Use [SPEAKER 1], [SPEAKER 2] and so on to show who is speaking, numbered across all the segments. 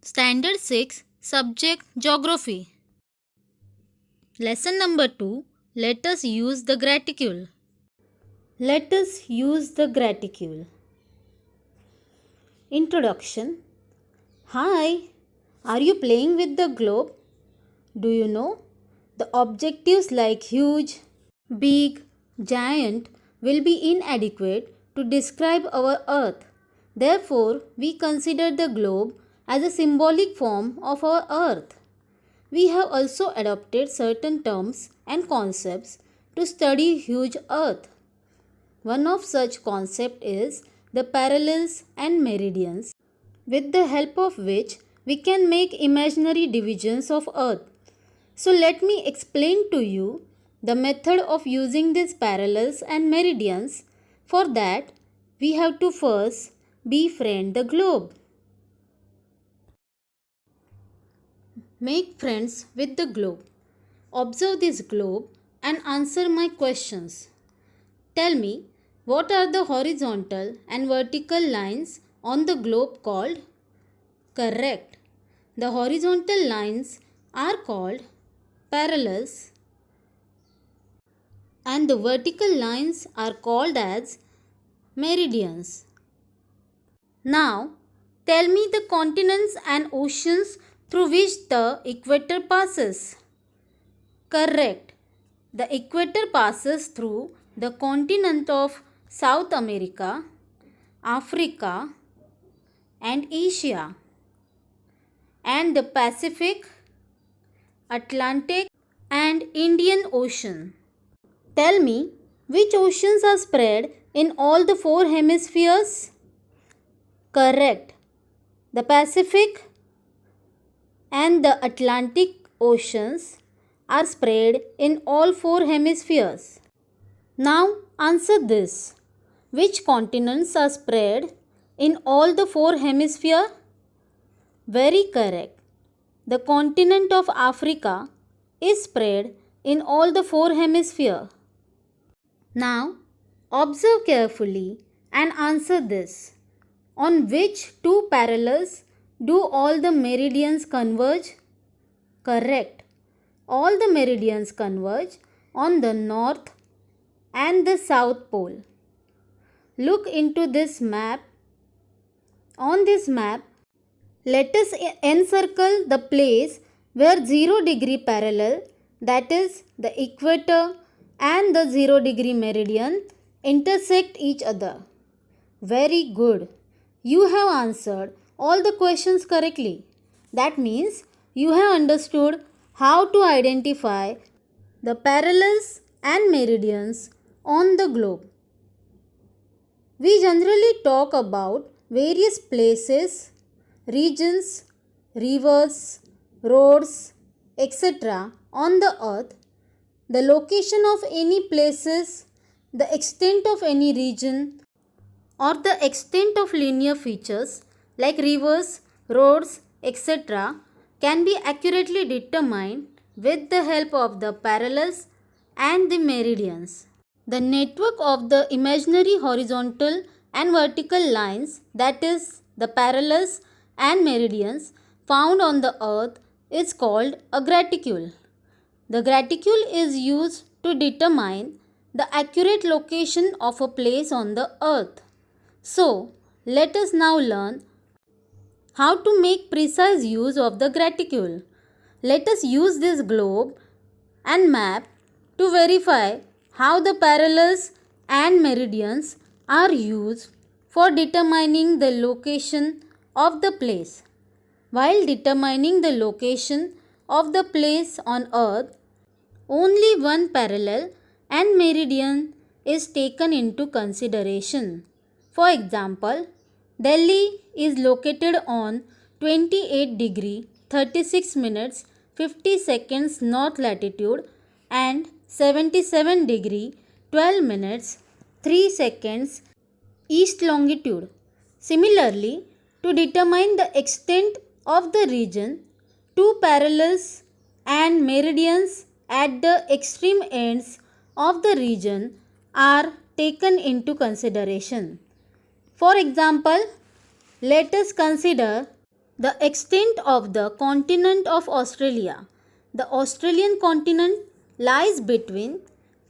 [SPEAKER 1] Standard 6 Subject Geography. Lesson number 2. Let us use the graticule. Let us use the graticule. Introduction. Hi, are you playing with the globe? Do you know the objectives like huge, big, giant will be inadequate to describe our earth. Therefore, we consider the globe as a symbolic form of our earth. We have also adopted certain terms and concepts to study huge earth. One of such concepts is the parallels and meridians, with the help of which we can make imaginary divisions of earth. So let me explain to you the method of using these parallels and meridians. For that, we have to first befriend the globe. Make friends with the globe. Observe this globe and answer my questions. Tell me, what are the horizontal and vertical lines on the globe called? Correct. The horizontal lines are called parallels and the vertical lines are called as meridians. Now, tell me the continents and oceans through which the equator passes. Correct. The equator passes through the continent of South America, Africa, and Asia, and the Pacific, Atlantic, and Indian Ocean. Tell me, which oceans are spread in all the four hemispheres? Correct. The Pacific and the Atlantic Oceans are spread in all four hemispheres. Now answer this. Which continents are spread in all the four hemispheres? Very correct. The continent of Africa is spread in all the four hemispheres. Now observe carefully and answer this. On which two parallels do all the meridians converge? Correct. All the meridians converge on the north and the south pole. Look into this map. On this map, let us encircle the place where 0 degree parallel, that is the equator, and the 0 degree meridian intersect each other. Very good. You have answered all the questions correctly. That means you have understood how to identify the parallels and meridians on the globe. We generally talk about various places, regions, rivers, roads, etc. on the earth. The location of any places, the extent of any region, or the extent of linear features like rivers, roads, etc. can be accurately determined with the help of the parallels and the meridians. The network of the imaginary horizontal and vertical lines, that is the parallels and meridians found on the earth, is called a graticule. The graticule is used to determine the accurate location of a place on the earth. So, let us now learn how to make precise use of the graticule. Let us use this globe and map to verify how the parallels and meridians are used for determining the location of the place. While determining the location of the place on earth, only one parallel and meridian is taken into consideration. For example, Delhi is located on 28 degree 36 minutes 50 seconds north latitude and 77 degree 12 minutes 3 seconds east longitude. Similarly, to determine the extent of the region, two parallels and meridians at the extreme ends of the region are taken into consideration. For example, let us consider The extent of the continent of Australia. The Australian continent lies between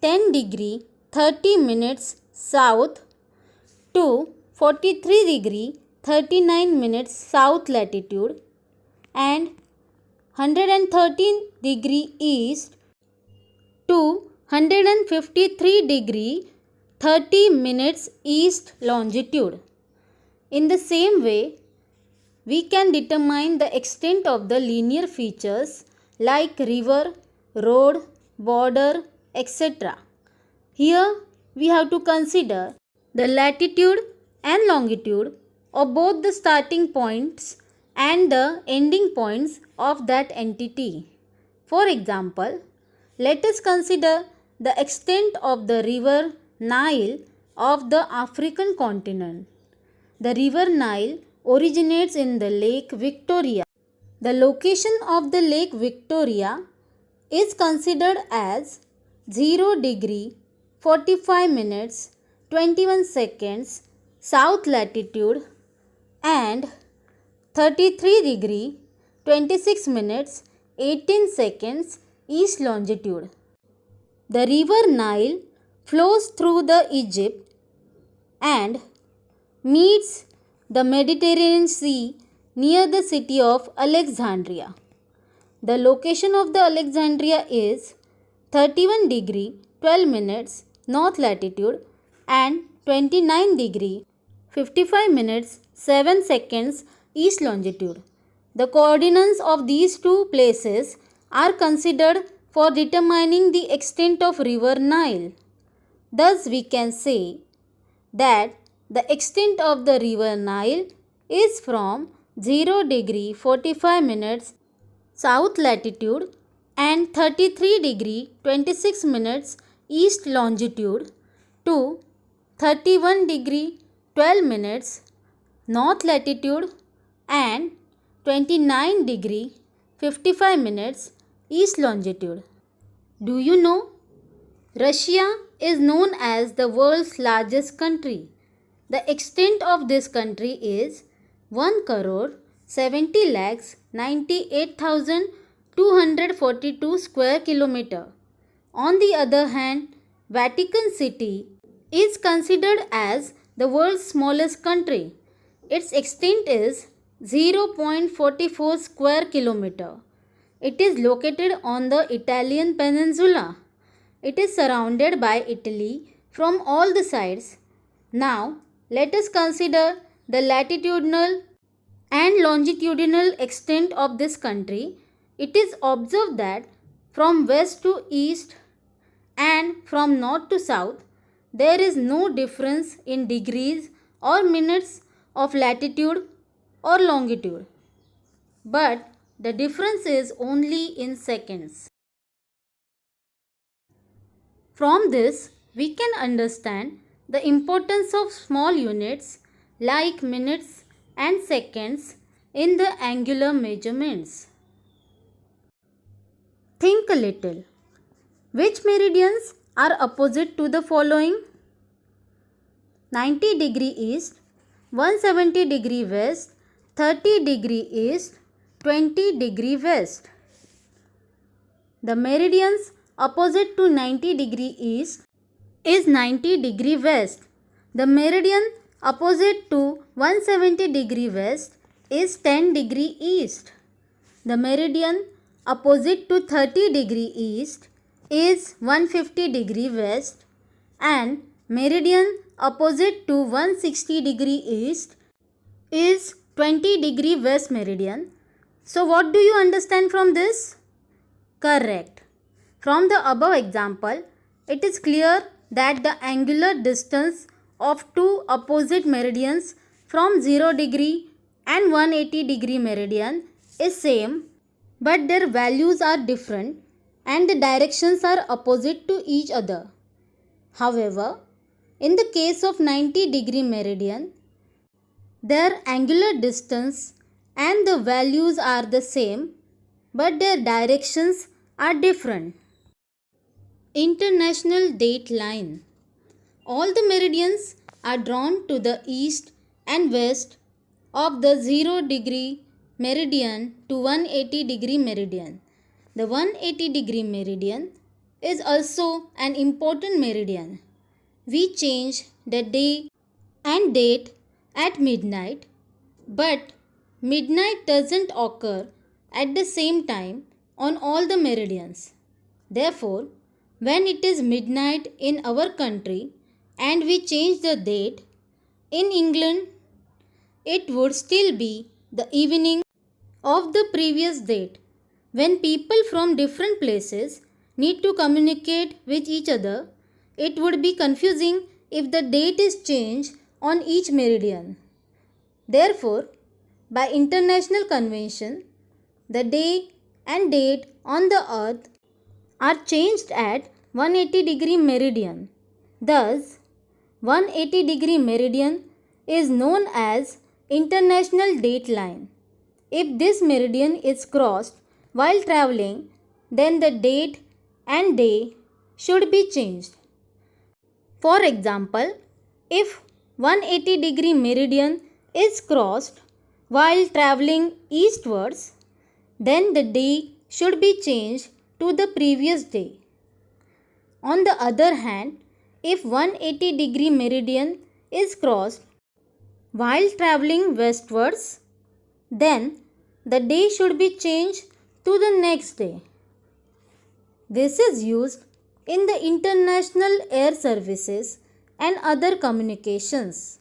[SPEAKER 1] 10 degree 30 minutes south to 43 degree 39 minutes south latitude and 113 degree east to 153 degree 30 minutes east longitude. In the same way, we can determine the extent of the linear features like river, road, border, etc. Here we have to consider the latitude and longitude of both the starting points and the ending points of that entity. For example, let us consider the extent of the river Nile of the African continent. The river Nile originates in the Lake Victoria. The location of the Lake Victoria is considered as 0 degree 45 minutes 21 seconds south latitude and 33 degree 26 minutes 18 seconds east longitude. The river Nile flows through the Egypt and meets the Mediterranean Sea near the city of Alexandria. The location of the Alexandria is 31 degree 12 minutes north latitude and 29 degree 55 minutes 7 seconds east longitude. The coordinates of these two places are considered for determining the extent of river Nile. Thus we can say that the extent of the river Nile is from 0 degree 45 minutes south latitude and 33 degree 26 minutes east longitude to 31 degree 12 minutes north latitude and 29 degree 55 minutes east longitude. Do you know? Russia is known as the world's largest country. The extent of this country is 1 crore 70 lakhs 98,242 square kilometer. On the other hand, Vatican City is considered as the world's smallest country. Its extent is 0.44 square kilometer. It is located on the Italian peninsula. It is surrounded by Italy from all the sides. Now, let us consider the latitudinal and longitudinal extent of this country. It is observed that from west to east and from north to south, there is no difference in degrees or minutes of latitude or longitude, but the difference is only in seconds. From this, we can understand the importance of small units like minutes and seconds in the angular measurements. Think a little. Which meridians are opposite to the following? 90 degree east, 170 degree west, 30 degree east, 20 degree west. The meridians opposite to 90 degree east is 90 degree west. The meridian opposite to 170 degree west is 10 degree east. The meridian opposite to 30 degree east is 150 degree west and meridian opposite to 160 degree east is 20 degree west meridian. So what do you understand from this? Correct. From the above example, it is clear that the angular distance of two opposite meridians from 0 degree and 180 degree meridian is same, but their values are different and the directions are opposite to each other. However, in the case of 90 degree meridian, their angular distance and the values are the same, but their directions are different. International date line. All the meridians are drawn to the east and west of the 0 degree meridian to 180-degree meridian. The 180-degree meridian is also an important meridian. We change the day and date at midnight, but midnight doesn't occur at the same time on all the meridians. Therefore, when it is midnight in our country and we change the date, in England it would still be the evening of the previous date. When people from different places need to communicate with each other, it would be confusing if the date is changed on each meridian. Therefore, by international convention, the day and date on the earth are changed at 180-degree meridian. Thus, 180-degree meridian is known as international date line. If this meridian is crossed while traveling, then the date and day should be changed. For example, if 180-degree meridian is crossed while traveling eastwards, then the day should be changed to the previous day. On the other hand, if 180-degree meridian is crossed while traveling westwards, then the day should be changed to the next day. This is used in the international air services and other communications.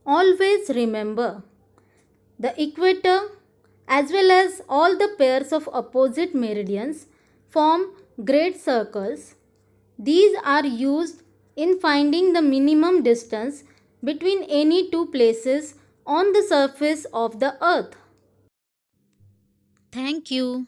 [SPEAKER 1] Always remember, the equator as well as all the pairs of opposite meridians form great circles. These are used in finding the minimum distance between any two places on the surface of the earth. Thank you.